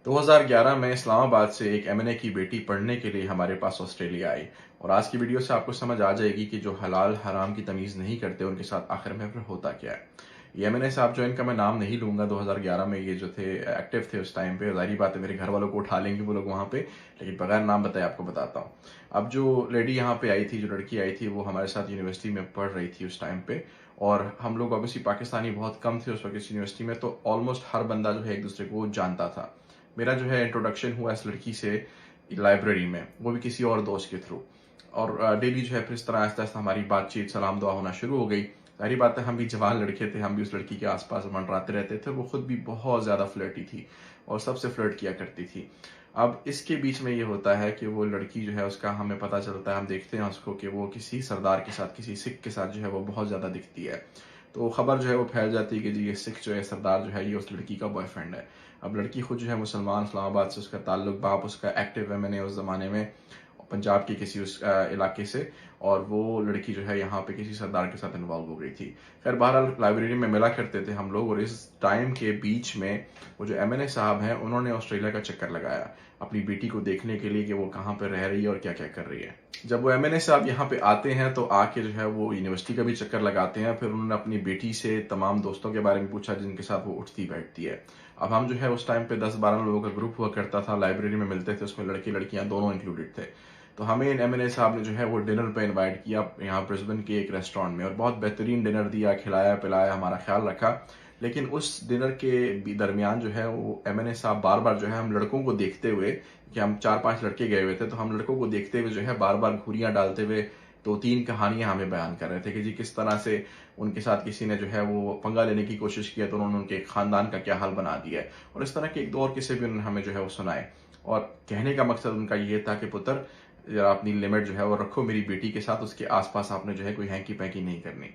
2011 में इस्लामाबाद से एक एमएनए की बेटी पढ़ने के लिए हमारे पास ऑस्ट्रेलिया आई। और आज की वीडियो से आपको समझ आ जाएगी कि जो हलाल हराम की तमीज़ नहीं करते उनके साथ आखिर में फिर होता क्या है। ये एमएनए साहब जो इनका मैं नाम नहीं लूंगा, 2011 में ये जो थे एक्टिव थे उस टाइम पे, जाहिर बात है मेरे घर वालों को उठा लेंगे वो लोग वहां पे, लेकिन बगैर नाम बताए आपको बताता हूँ। अब जो लेडी यहाँ पे आई थी, जो लड़की आई थी, वो हमारे साथ यूनिवर्सिटी में पढ़ रही थी उस टाइम पे। और हम लोग ऑब्वियसली पाकिस्तानी बहुत कम थे उस वक्त इस यूनिवर्सिटी में, तो ऑलमोस्ट हर बंदा जो है एक दूसरे को जानता था। मेरा जो है इंट्रोडक्शन हुआ इस लड़की से लाइब्रेरी में, वो भी किसी और दोस्त के थ्रू। और डेली जो है फिर इस तरह आहिस्ता आहिस्ता हमारी बातचीत सलाम दुआ होना शुरू हो गई। सारी बात है, हम भी जवान लड़के थे, हम भी उस लड़की के आसपास मंडराते रहते थे। वो खुद भी बहुत ज्यादा फ्लर्टी थी और सबसे फ्लर्ट किया करती थी। अब इसके बीच में ये होता है कि वो लड़की जो है उसका हमें पता चलता है, हम देखते हैं उसको कि वो किसी सरदार के साथ, किसी सिख के साथ जो है वो बहुत ज्यादा दिखती है। तो खबर जो है वो फैल जाती है कि जी ये सिख जो है सरदार जो है ये उस लड़की का बॉयफ्रेंड है। अब लड़की खुद जो है मुसलमान, इस्लामाबाद से उसका ताल्लुक, बाप उसका एक्टिव है, मैंने उस जमाने में पंजाब के किसी उस इलाके से। और वो लड़की जो है यहाँ पे किसी सरदार के साथ इन्वॉल्व हो गई थी। खैर बहरहाल लाइब्रेरी में मिला करते थे हम लोग, और इस टाइम के बीच में वो जो एमएनए साहब हैं उन्होंने ऑस्ट्रेलिया का चक्कर लगाया अपनी बेटी को देखने के लिए कि वो कहाँ पर रह रही है और क्या क्या कर रही है। जब वो एमएनए साहब यहाँ पे आते हैं तो आके जो है वो यूनिवर्सिटी का भी चक्कर लगाते हैं। फिर उन्होंने अपनी बेटी से तमाम दोस्तों के बारे में पूछा जिनके साथ वो उठती बैठती है। अब हम जो है उस टाइम पे 10-12 लोगों का ग्रुप हुआ करता था, लाइब्रेरी में मिलते थे, उसमें लड़के लड़कियां दोनों इंक्लूडेड थे। तो हमें एमएनए साहब ने जो है वो डिनर पे इनवाइट किया यहाँ ब्रिस्बेन के एक रेस्टोरेंट में, और बहुत बेहतरीन डिनर दिया, खिलाया पिलाया, हमारा ख्याल रखा। लेकिन उस डिनर के दरमियान जो है वो एमएनए साहब बार बार जो है हम लड़कों को देखते हुए, कि हम 4-5 लड़के गए हुए थे, तो हम लड़कों को देखते हुए जो है बार बार घुरियां डालते हुए 2-3 कहानियां हमें बयान कर रहे थे कि जी किस तरह से उनके साथ किसी ने जो है वो पंगा लेने की कोशिश किया तो उन्होंने उनके खानदान का क्या हाल बना दिया है। और इस तरह के एक दो और किस्से भी उन्होंने हमें जो है वो सुनाए। और कहने का मकसद उनका ये था कि पुत्र, जरा अपनी लिमिट जो है वो रखो मेरी बेटी के साथ, उसके आसपास आपने जो है कोई हैंकी पैंकी नहीं करनी।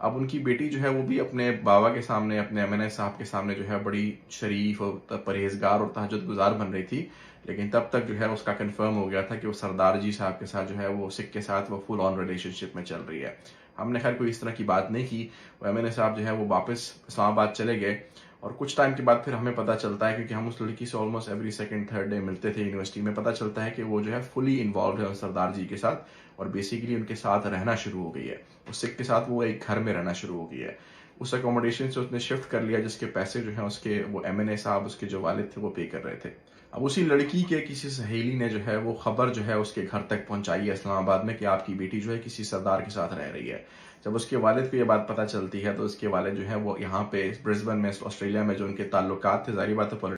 अब उनकी बेटी जो है वो भी अपने बाबा के सामने, अपने एमएनए साहब के सामने जो है बड़ी शरीफ और परहेजगार और तहज्जुद गुजार बन रही थी। लेकिन तब तक जो है उसका कंफर्म हो गया था कि वो सरदार जी साहब के साथ जो है वो सिख के साथ वो फुल ऑन रिलेशनशिप में चल रही है। हमने खैर कोई इस तरह की बात नहीं की। वो एमएनए साहब जो है वो वापस इस्लामाबाद चले गए। और कुछ टाइम के बाद फिर हमें पता चलता है, क्योंकि हम उस लड़की से almost every second third day मिलते थे यूनिवर्सिटी में, पता चलता है कि वो जो है फुली इन्वॉल्व है सरदार जी के साथ और बेसिकली उनके साथ रहना शुरू हो गई है। उस सिख के साथ वो एक घर में रहना शुरू हो गई है। उस अकोमोडेशन से उसने शिफ्ट कर लिया जिसके पैसे जो है उसके वो एमएनए साहब, उसके जो वालिद थे, वो पे कर रहे थे। अब उसी लड़की के किसी सहेली ने जो है वो खबर जो है उसके घर तक पहुंचाई है इस्लामाबाद में कि आपकी बेटी जो है किसी सरदार के साथ रह रही है। जब उसके वालिद को ये बात पता चलती है तो उसके वालिद जो है वो यहाँ पे ब्रिस्बेन में, ऑस्ट्रेलिया में जो उनके ताल्लुकात थे, जाहिर बात है